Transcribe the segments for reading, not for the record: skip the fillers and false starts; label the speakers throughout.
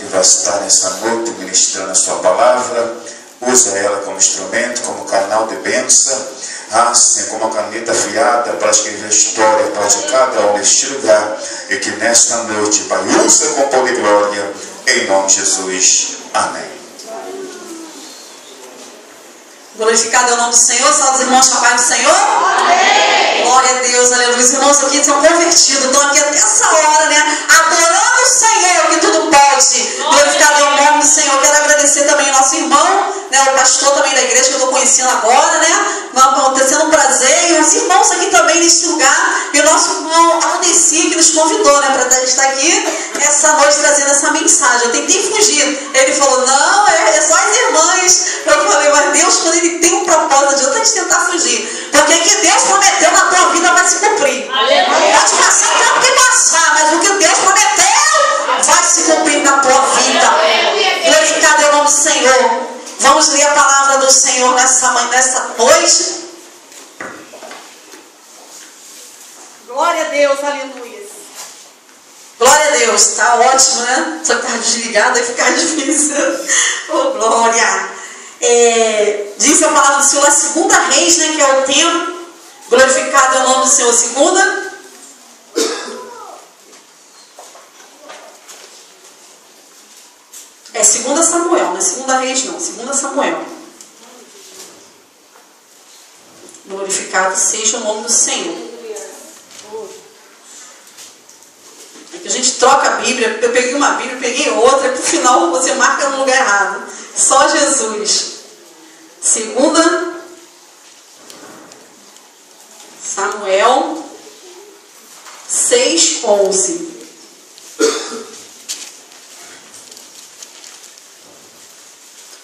Speaker 1: que vai estar nessa noite ministrando a sua palavra. Usa ela como instrumento, como canal de bênção, assim como uma caneta afiada para escrever história para de cada um neste lugar. E que nesta noite, Pai, usa com poder e glória, em nome de Jesus. Amém.
Speaker 2: Glorificado é o nome do Senhor. Salve os irmãos com a paz do Senhor.
Speaker 3: Amém.
Speaker 2: Glória a Deus, aleluia. Os irmãos aqui são convertidos, estão aqui até essa hora, né? Adorando o Senhor, que tudo pode. Glorificado é o nome do Senhor. Quero agradecer também ao nosso irmão, né? O pastor também da igreja, que eu estou conhecendo agora, né? Está sendo um prazer. E os irmãos aqui também neste lugar. E o nosso irmão Aldeci, que nos convidou, né? Para estar aqui essa noite trazendo essa mensagem. Eu tentei fugir. Ele falou, não, é só as irmãs. Eu falei, mas Deus, quando Ele tem um propósito, eu tenho que tentar fugir. Porque o que Deus prometeu na tua vida vai se cumprir.
Speaker 3: Aleluia.
Speaker 2: Pode passar o tempo que passar, mas o que Deus prometeu vai se cumprir na tua vida. Glorificado é o nome do Senhor. Vamos ler a palavra do Senhor nessa noite. Glória a Deus, aleluia. Glória a Deus, tá ótimo, né? Só que tá desligado, aí fica difícil. Oh, glória. Diz a palavra do Senhor, a segunda Reis, né? Que é o tempo. Glorificado é o nome do Senhor. Segunda. É segunda Samuel, não é segunda Reis não, segunda Samuel. Glorificado seja o nome do Senhor. É que a gente troca a Bíblia, eu peguei uma Bíblia, peguei outra, e pro final você marca no lugar errado. Só Jesus. Segunda Samuel 6:11.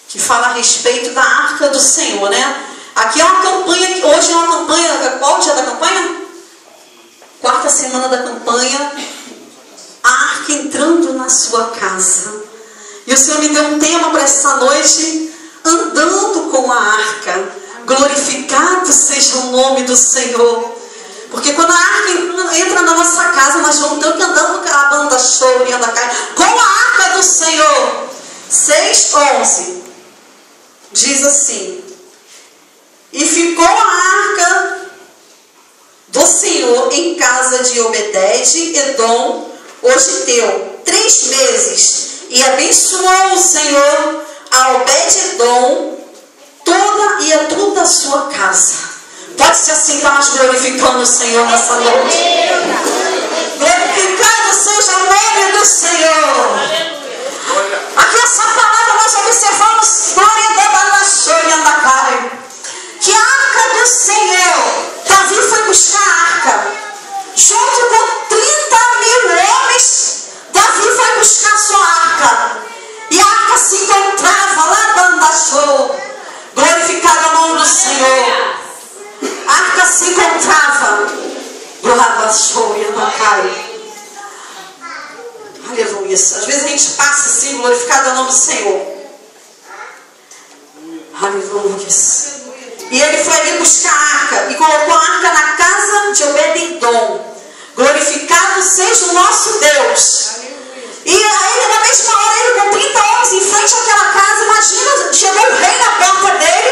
Speaker 2: Que fala a respeito da arca do Senhor, né? Aqui é uma campanha, hoje é uma campanha, qual dia da campanha? Quarta semana da campanha, a arca entrando na sua casa. E o Senhor me deu um tema para essa noite, andando com a arca. Glorificado seja o nome do Senhor. Porque quando a arca entra na nossa casa, nós vamos ter que andar com a banda show, com a arca do Senhor. 6:11. Diz assim: e ficou a arca do Senhor em casa de Obed-edom, o giteu, 3 meses, e abençoou o Senhor a Obed-edom e a toda a sua casa. Pode ser assim, para nós glorificando o Senhor nessa noite. Glorificado seja o nome do Senhor. Aqui essa palavra nós observamos, glória a Deus, que a arca do Senhor, Davi foi buscar a arca, junto com 30.000 homens, Davi foi buscar sua arca, e a arca se encontrava lá dando a show. Glorificado o nome do Senhor. A arca se encontrava, aleluia. Às vezes a gente passa assim, glorificado é o nome do Senhor. Aleluia. E ele foi ali buscar a arca e colocou a arca na casa de Obed-edom. Glorificado seja o nosso Deus. E aí, na mesma hora, ele com 30 homens em frente àquela casa, imagina, chegou o rei na porta dele,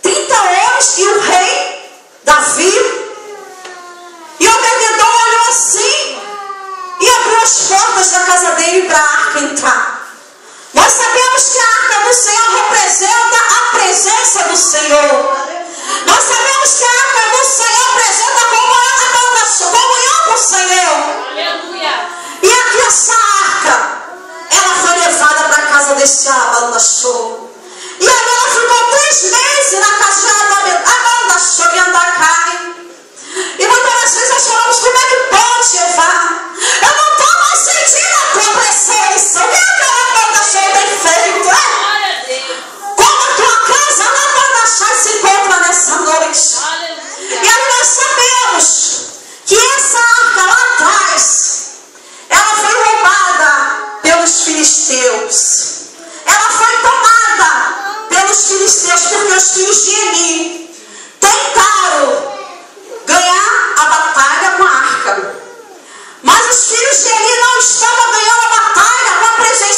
Speaker 2: 30 homens e o rei, Davi. E Obed-edom olhou assim e abriu as portas da casa dele para a arca entrar. Nós sabemos que a arca do Senhor representa a presença do Senhor. Nós sabemos que a arca do Senhor representa a comunhão com o Senhor.
Speaker 3: Aleluia.
Speaker 2: E aqui essa arca, ela foi levada para a casa desse Abandachô. E agora ficou 3 meses na casa de Abandachô e Andacai. E muitas vezes nós falamos, como é que pode levar? Eu não estou mais sentindo a tua presença. O que é que a Abandachô tem feito? Como a tua casa Abandachô se encontra nessa noite? E aí nós sabemos que essa arca lá atrás, ela foi roubada pelos filisteus. Ela foi tomada pelos filisteus, porque os filhos de Eli tentaram ganhar a batalha com a arca. Mas os filhos de Eli não estavam ganhando a batalha com a presença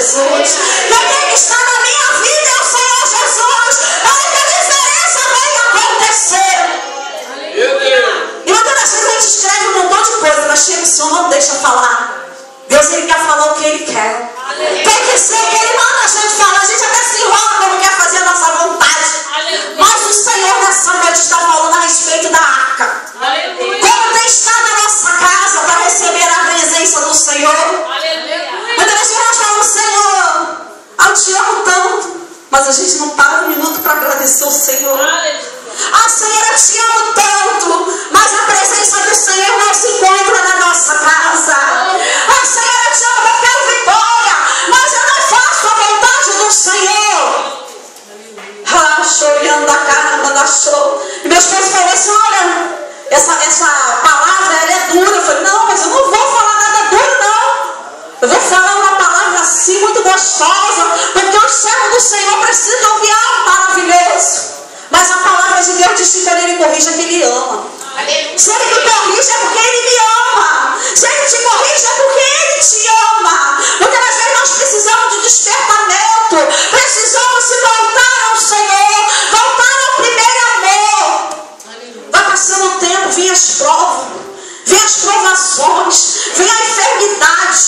Speaker 2: Jesus. Quem tem que estar na minha vida é o Senhor Jesus. Para que a diferença venha acontecer. E muitas das vezes a gente escreve um montão de coisa, mas chega, o Senhor não deixa falar. Deus, Ele quer falar o que Ele quer. Tem que ser o que Ele manda a gente falar. A gente até se enrola quando quer fazer a nossa vontade. Mas o Senhor nessa noite está falando a respeito da arca. Como tem estado na nossa casa para receber a presença do Senhor. Muitas vezes nós falamos, Senhor, eu te amo tanto. Mas a gente não para um minuto para agradecer o Senhor. Ah, Senhor, eu te amo tanto. Mas a presença do Senhor não se encontra na nossa casa. Ah, Senhor, eu te amo, eu quero vitória. Mas eu não faço a vontade do Senhor. E meu esposo falou assim, olha, essa palavra ela é dura. Eu falei, não, mas eu não vou falar nada duro, não. Eu vou falar uma palavra assim muito gostosa, porque o servo do Senhor precisa ouvir algo maravilhoso. Mas a palavra de Deus diz que quando Ele corrige é que Ele ama. Se Ele me corrige é porque Ele me ama. Se Ele te corrige é porque Ele te ama. Muitas vezes nós precisamos de despertamento. Precisamos se voltar ao Senhor. Voltar ao primeiro amor. Vai passando o tempo, vem as provas. Vem as provações. Vem a enfermidade.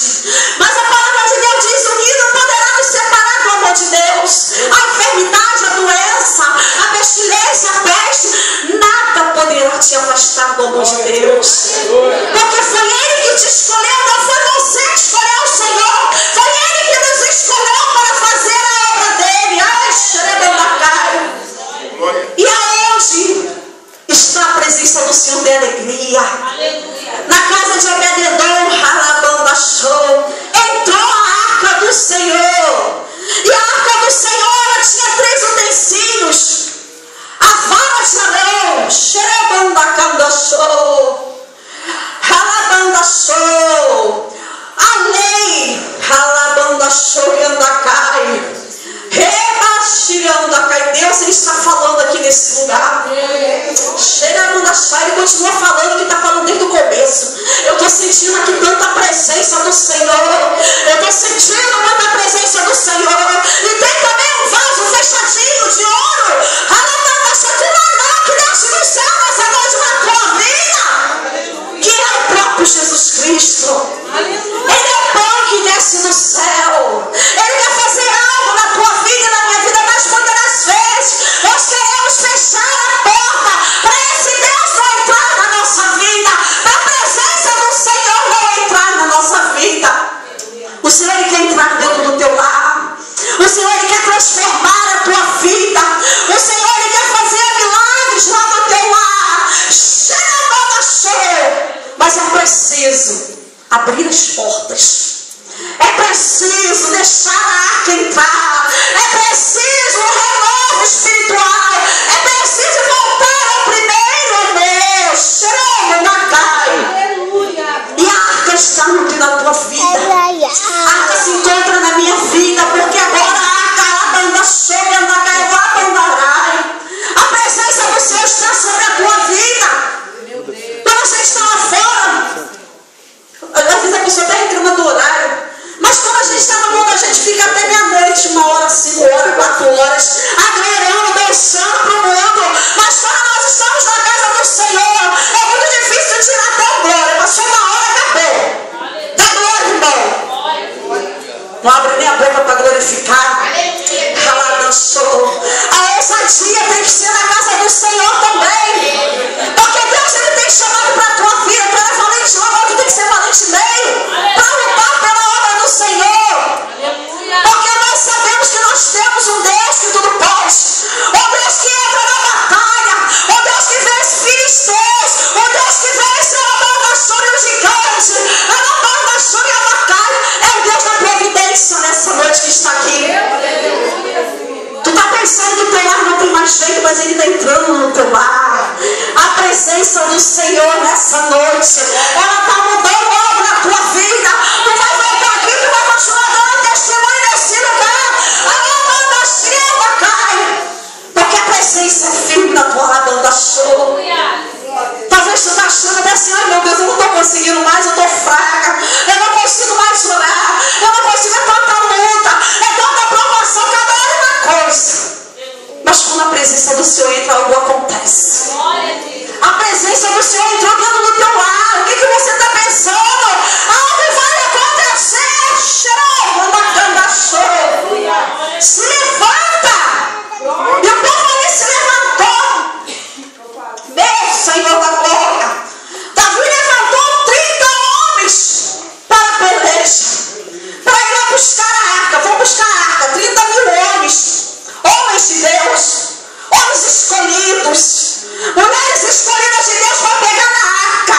Speaker 2: Mas a palavra de Deus diz o que não poderá nos separar do amor de Deus. A enfermidade, a doença, a pestilência, a peste, nada poderá te afastar do amor de Deus. Porque foi Ele que te escolheu, não foi você que escolheu o Senhor. Foi Ele que nos escolheu para fazer a obra dele. E aonde está a presença do Senhor de alegria? Na casa de Obed-edom, entrou a arca do Senhor. E a arca do Senhor ela tinha 3 utensílios. A vara de Arão, a lei, Deus ele está falando aqui nesse lugar. Ele continua falando que está falando desde o começo. Eu estou sentindo aqui tanta presença do Senhor. Eu estou sentindo muita presença do Senhor. E tem também um vaso fechadinho de ouro. Que desce do céu nessa noite na tua vida. Que é o próprio Jesus Cristo. Ele é o pão que desce do céu. Ele quer fazer algo na tua vida e na minha vida, mas muitas das vezes nós queremos fechar a porta para esse Deus não entrar na nossa vida, para a presença do Senhor não entrar na nossa vida. O Senhor ele quer entrar dentro do teu lar. O Senhor ele quer transformar a tua vida. O Senhor ele quer fazer milagres lá no teu lar. Mas é preciso abrir as portas. É preciso deixar a arca entrar. É preciso um renovo espiritual. É preciso voltar ao primeiro amor. E a arca está na tua vida. A arca se encontra na minha vida, porque agora a arca a presença do Senhor está sobre a tua vida. Quando você está lá fora, às vezes a pessoa está reclamando do horário, mas quando a gente está no mundo, a gente fica até meia-noite, 1 hora, 5 horas, 4 horas, adorando, dançando para o mundo. Mas quando nós estamos na casa do Senhor, é muito difícil tirar até glória. Passou 1 hora, acabou. Dá glória, irmão. Não abre nem a boca para glorificar. A ousadia tem que ser na casa do Senhor também. Porque Deus ele tem chamado para a tua vida. Tu é valente, não, tu tem que ser valente mesmo. Para lutar pela obra do Senhor. Porque nós sabemos que nós temos um Deus que tudo pode. O Deus que entra na batalha. O Deus que vence filisteus. O Deus que vence a Abandachor e o gigante. A Abandachor e a batalha. É o Deus da providência nessa noite que está aqui. Tu está pensando que o teu lar não tem mais jeito, mas ele está entrando no teu lar. A presença do Senhor nessa noite, ela está mudando algo na tua vida. Tu vai voltar aqui, tu vai continuar dando testemunho nesse lugar. A banda cai. Porque a presença é firme na tua banda show. Talvez tu está achando até assim, ai meu Deus, eu não estou conseguindo mais, eu estou fraca. Eu não consigo mais orar. Eu não consigo, é tanta luta. maridos. Mulheres escolhidas de Deus para pegar na arca.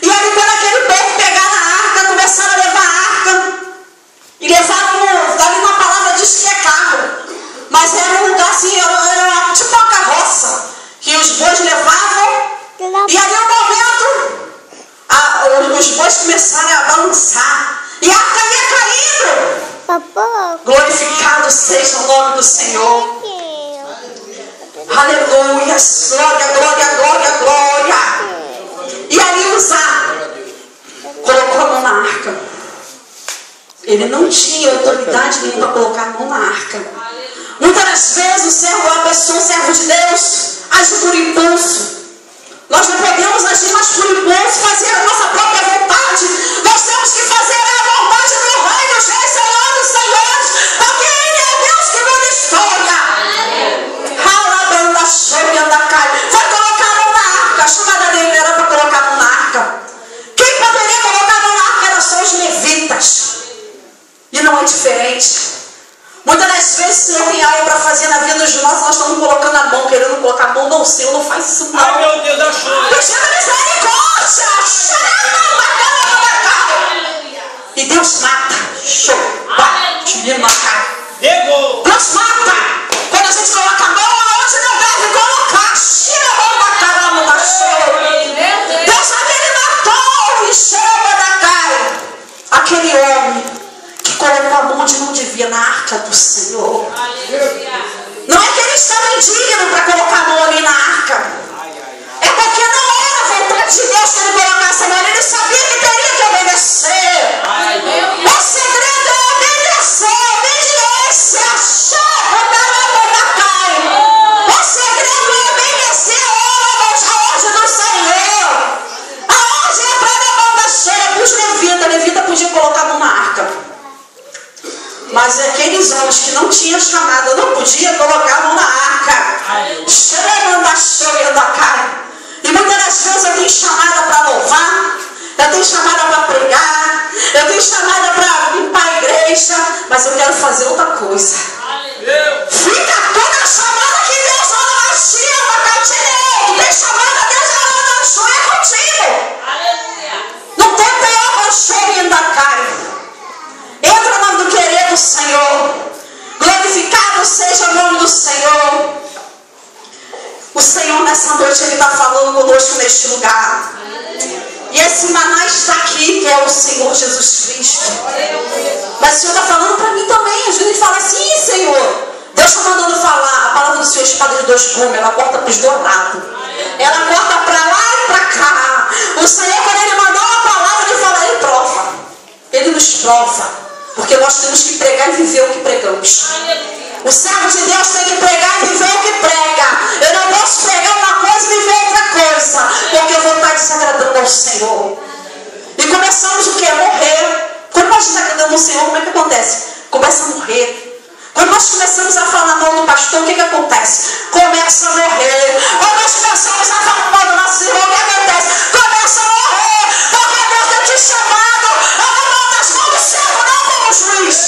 Speaker 2: E aí quando aquele povo pegar na arca, começaram a levar a arca. E levaram, ali na palavra diz que é carro. Mas era um lugar assim, era tipo uma carroça. Que os bois levavam. E ali no momento, os bois começaram a balançar. E a arca ia caindo. Glorificado seja o nome do Senhor. Aleluia, glória, glória, glória, glória. E aí Uzá colocou a mão na arca. Ele não tinha autoridade nenhuma para colocar a mão na arca. Muitas das vezes a pessoa, o servo de Deus, age por impulso. Nós não podemos agir mais por impulso, fazer a nossa própria vontade. Nós temos que fazer a vontade do Rei dos Reis, Senhor dos Senhores, porque Ele é Deus que muda a história. Foi colocar a mão na arca. A chamada dele era para colocar a mão na arca. Quem poderia colocar a mão na arca eram só os levitas. E não é diferente. Muitas das vezes o Senhor tem algo para fazer na vida dos nossos, nós estamos colocando a mão, querendo colocar a mão. Não, Senhor, não faz isso não.
Speaker 4: Ai, meu Deus, achou.
Speaker 2: Pedindo misericórdia. E Deus mata. Show.
Speaker 4: Pegou.
Speaker 2: Deus mata. Quando a gente coloca a mão aonde não deve colocar. Deus sabe, Ele matou e chama da cara aquele homem que colocou a mão onde não devia, na arca do Senhor. Não é que ele estava indigno para colocar a mão ali na arca. É porque não era a vontade de Deus que ele colocasse a mão. Ele sabia que teria que obedecer. O segredo é obedecer. Obediência. O segredo é obedecer a ordem do Senhor. A ordem é para a mão da cheia para os levitas. A levita podia colocar a mão na arca. Mas aqueles homens que não tinham chamada não podiam colocar a mão na arca. E muitas das vezes eu tenho chamada para louvar, eu tenho chamada para pregar, eu tenho chamada para limpar a igreja, mas eu quero fazer outra coisa. Fica toda a chamada que Deus anda na chama, Catinei. Tu tem chamada, Deus anda na chama, é contigo. Não tem pior chama ainda cai. Entra o nome do querer do Senhor. Glorificado seja o nome do Senhor. O Senhor nessa noite Ele está falando conosco neste lugar. E esse maná está aqui, que é o Senhor Jesus Cristo. Mas o Senhor está falando para mim também. Às vezes a gente fala assim, Senhor, Deus está mandando falar. A palavra do Senhor é espada de dois gumes. Ela corta para os dois lados. Ela corta para lá e para cá. O Senhor, quando Ele mandou uma palavra, Ele fala, Ele prova. Ele nos prova. Porque nós temos que pregar e viver o que pregamos. O servo de Deus tem que pregar e viver o que prega. Eu não posso pregar uma coisa e viver outra coisa. Porque eu vou estar desagradando ao Senhor. E começamos o que? Morrer. Quando nós desagradamos ao Senhor, como é que acontece? Começa a morrer. Quando nós começamos a falar mal do pastor, o que acontece? Começa a morrer. Quando nós começamos a falar mal do nosso irmão, o que acontece? Começa a morrer. Porque Deus tem te chamado a levar das mãos do servo, não como juiz.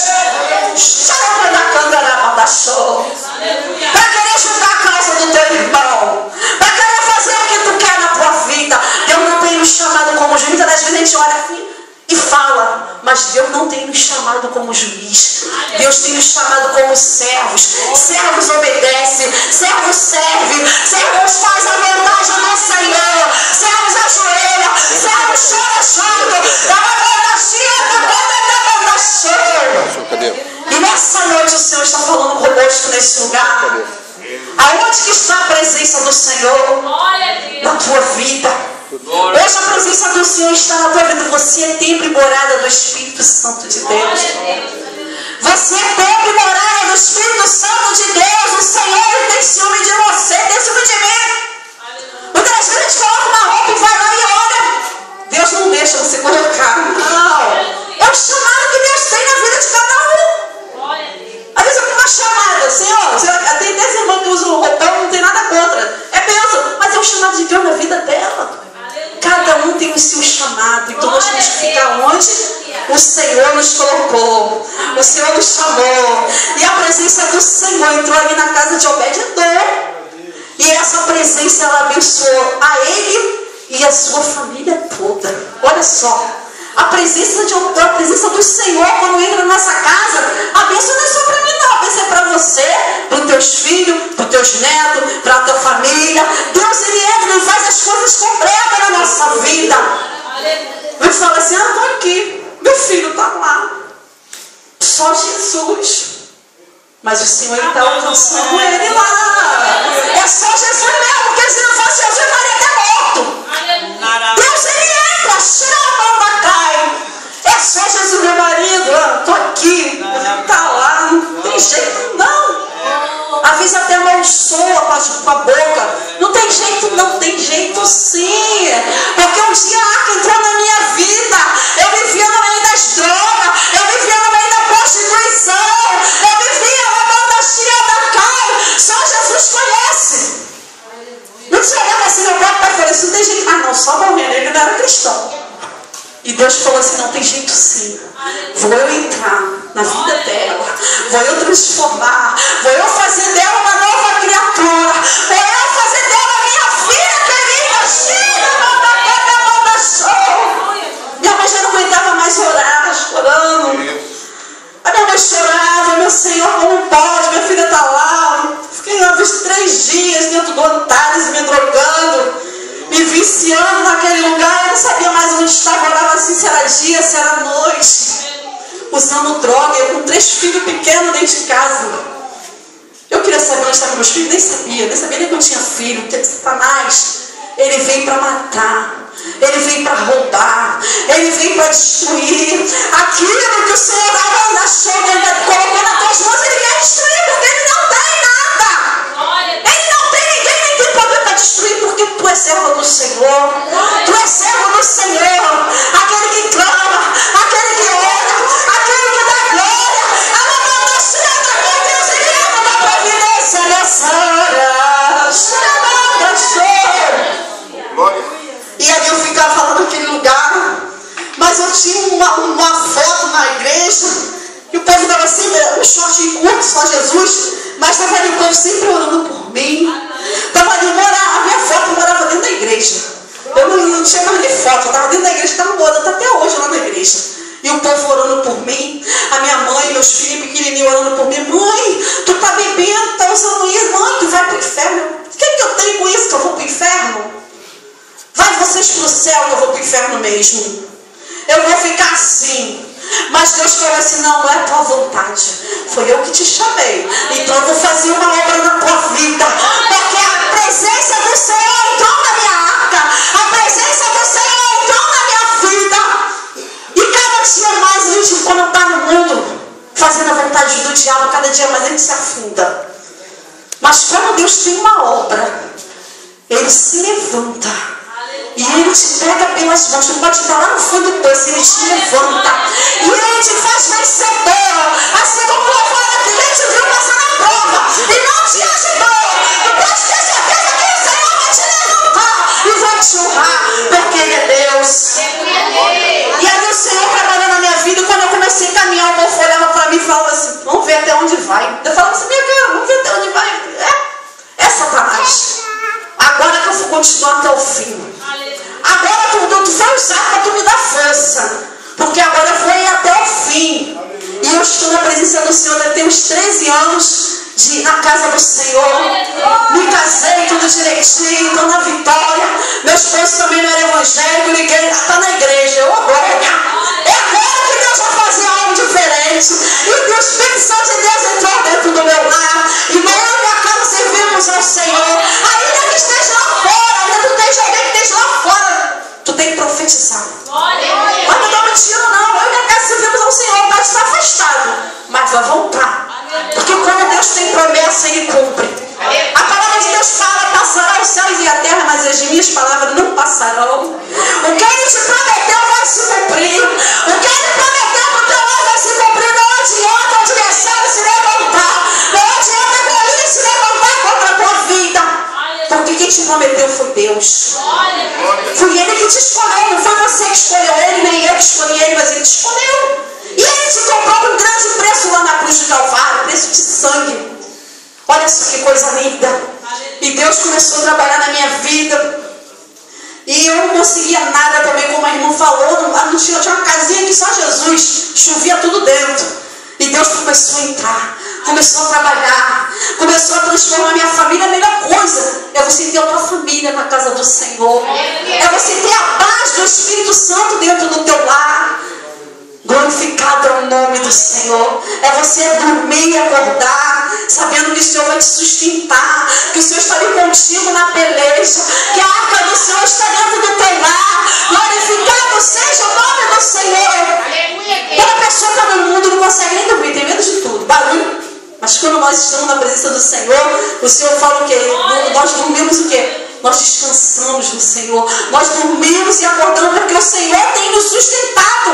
Speaker 2: Para querer julgar a causa do teu irmão, para querer fazer o que tu quer na tua vida. Deus não tem nos chamado como juiz. Muitas das vezes a gente olha assim e fala, mas Deus não tem nos chamado como juiz. Deus tem nos chamado como servos. Servos obedecem, servos servem, servos fazem a vontade do Senhor, servos ajoelham, servos choram. E nessa noite o Senhor está falando conosco nesse lugar. Aonde que está a presença do Senhor na tua vida? Hoje a presença do Senhor está na tua vida. Você é templo e morada do Espírito Santo de Deus. Você é templo e morada do Espírito Santo de Deus. O Senhor tem ciúme de você, tem ciúme de mim. Muitas vezes a gente coloca uma roupa e vai lá e olha. Deus não deixa você colocar. Não. É o chamado que Deus tem na vida de cada um. Às vezes eu tenho uma chamada, Senhor, tem 10 irmãs que usam roupão, não tem nada contra. É bênção, mas é o chamado de Deus na vida dela. Cada um tem o seu chamado. Então nós temos que ficar onde o Senhor nos colocou. O Senhor nos chamou. E a presença do Senhor entrou ali na casa de Obed-Edom. E essa presença, ela abençoou a ele e a sua família toda. Olha só. A presença do Senhor, quando entra na nossa casa, a bênção não é só para mim, não. A bênção é para você, para os teus filhos, para os teus netos, para a tua família. Deus, ele entra e faz as coisas completas na nossa vida. Eu falo assim, estou aqui, meu filho está lá. Só Jesus. Mas o Senhor está alcançando ele lá. É só Jesus mesmo, porque se não fosse Jesus, ele estaria até morto. Deus, ele entra, chama, cai. É só Jesus, meu marido. Estou aqui, ele está lá. Não tem jeito, não. Às vezes até amaldiçoa com a boca. Não tem jeito, não. Tem jeito sim. Porque um dia a arca entrou na minha vida. Eu vivia no meio das drogas. Eu vivia no meio da prostituição. Eu vivia lavando a chia da cara. Só Jesus conhece. Não tinha olhado assim, meu próprio pai falou assim, não tem jeito. Ah não, só morrer, ele não era cristão. E Deus falou assim, não tem jeito sim. Vou eu entrar na vida dela. Vou eu transformar. Vou eu fazer dela uma nova criatura. Vou eu fazer dela minha filha querida. Chega, manda show. Minha mãe já não aguentava mais orar, chorando. A minha mãe chorava, meu Senhor, como pode? Minha filha está lá. Fiquei uma vez 3 dias dentro do Antares, me drogando. Me viciando naquele lugar, eu não sabia mais onde estava, eu olhava assim se era dia, se era noite, usando droga, eu com 3 filhos pequenos dentro de casa. Eu queria saber onde estavam meus filhos, nem sabia nem que eu tinha filho, porque Satanás, ele veio para matar, ele veio para roubar, ele veio para destruir. Aquilo que o Senhor colocou nas tuas mãos, ele quer destruir, porque ele não tem nada. Ele não tem ninguém, nem tem poder para destruir, porque tu és servo do Senhor. Tu és servo do Senhor. Aquele que clama, aquele que ora, aquele que dá glória. A mamãe da chega com Deus, ele ama da providência nessa hora. Chama, e ali eu ficava falando naquele lugar, mas eu tinha uma foto na igreja, e o povo estava sempre, um short curto, só Jesus, mas estava ali o povo sempre orando por mim. Estava ali, a minha foto morava dentro da igreja. Eu não tinha mais nem foto, eu estava dentro da igreja, estava morando até hoje lá na igreja. E o povo orando por mim, a minha mãe, meus filhos pequenininhos orando por mim. Mãe, tu tá bebendo, tá usando isso, mãe, tu vai para o inferno. O que eu tenho com isso, que eu vou para o inferno? Vai vocês para o céu, que eu vou para o inferno mesmo. Eu vou ficar assim. Mas Deus falou assim, não é a tua vontade. Foi eu que te chamei. Então eu vou fazer uma obra na tua vida. Porque a presença do Senhor entrou na minha arca. A presença do Senhor entrou na minha vida. E cada dia mais a gente, quando está no mundo, fazendo a vontade do diabo, cada dia mais a gente se afunda. Mas quando Deus tem uma obra, Ele se levanta. E Ele te pega pelas mãos. Tu pode estar lá no fundo do poço, Ele te levanta. E Ele te faz vencedor. Assim como o fala que Ele te viu passar na prova e não te ajudou. Tu pode ter certeza que o Senhor vai te levantar e vai te honrar, porque Ele é Deus. E aí o Senhor trabalhou na minha vida. Quando eu comecei a caminhar, o povo olhava para mim e falava assim, vamos ver até onde vai. Eu falava assim, minha cara, vamos ver até onde vai. É Satanás. Agora que eu vou continuar até o fim. Agora tu vai usar para tu me dar força. Porque agora eu vou ir até o fim. E eu estou na presença do Senhor. Eu tenho uns 13 anos na casa do Senhor. Me casei tudo direitinho. Estou na vitória. Meu esposo também não era evangélico. Ninguém está na igreja. Eu glória. É agora que Deus vai fazer algo diferente. E o Espírito Santo de Deus entrou dentro do meu lar. E eu e minha casa servimos ao Senhor. Ainda que esteja lá fora. Ainda tu tens alguém que esteja lá fora. Tu tem que profetizar. Mas não estou mentindo, não. Eu e minha casa servimos ao Senhor. Pode estar afastado, mas vai voltar. Porque quando Deus tem promessa, Ele cumpre. A palavra de Deus fala, passará os céus e a terra, mas as minhas palavras não passarão. O que Ele te prometeu vai se cumprir. O que Ele prometeu para o teu lado vai se cumprir. Não adianta o adversário se levantar. Não adianta Golias se levantar contra a tua vida. Porque quem te prometeu foi Deus. Foi Ele que te escolheu. Não foi você que escolheu Ele, nem eu que escolhi Ele, mas Ele te escolheu. E Ele te comprou com grande preço. Calvário, preço de sangue. Olha só que coisa linda. E Deus começou a trabalhar na minha vida. E eu não conseguia nada também, como a irmã falou. Não tinha uma casinha que só Jesus, chovia tudo dentro. E Deus começou a entrar, começou a trabalhar, começou a transformar minha família. A melhor coisa é você ter a tua família na casa do Senhor. É você ter a paz do Espírito Santo dentro do teu lar. Glorificado é o nome do Senhor. É você dormir e acordar sabendo que o Senhor vai te sustentar, que o Senhor está ali contigo na peleja, que a arca do Senhor está dentro do teu lar. Glorificado seja o nome do Senhor. Toda pessoa que está no mundo não consegue nem dormir, tem medo de tudo, barulho. Mas quando nós estamos na presença do Senhor, o Senhor fala o quê? Nós dormimos o quê? Nós descansamos no Senhor. Nós dormimos e acordamos porque o Senhor tem nos sustentado.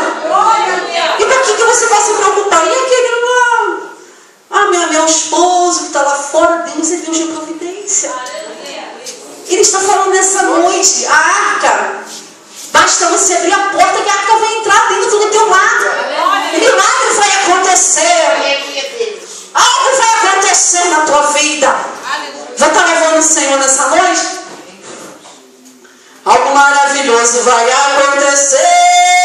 Speaker 2: E para que você vai se preocupar? E aquele meu esposo que está lá fora, Deus é Deus de providência. Ele está falando nessa noite, a arca. Basta você abrir a porta que a arca vai entrar dentro do teu lar. Milagre vai acontecer. Algo vai acontecer na tua vida. Vai estar louvando o Senhor nessa noite? Algo maravilhoso vai acontecer.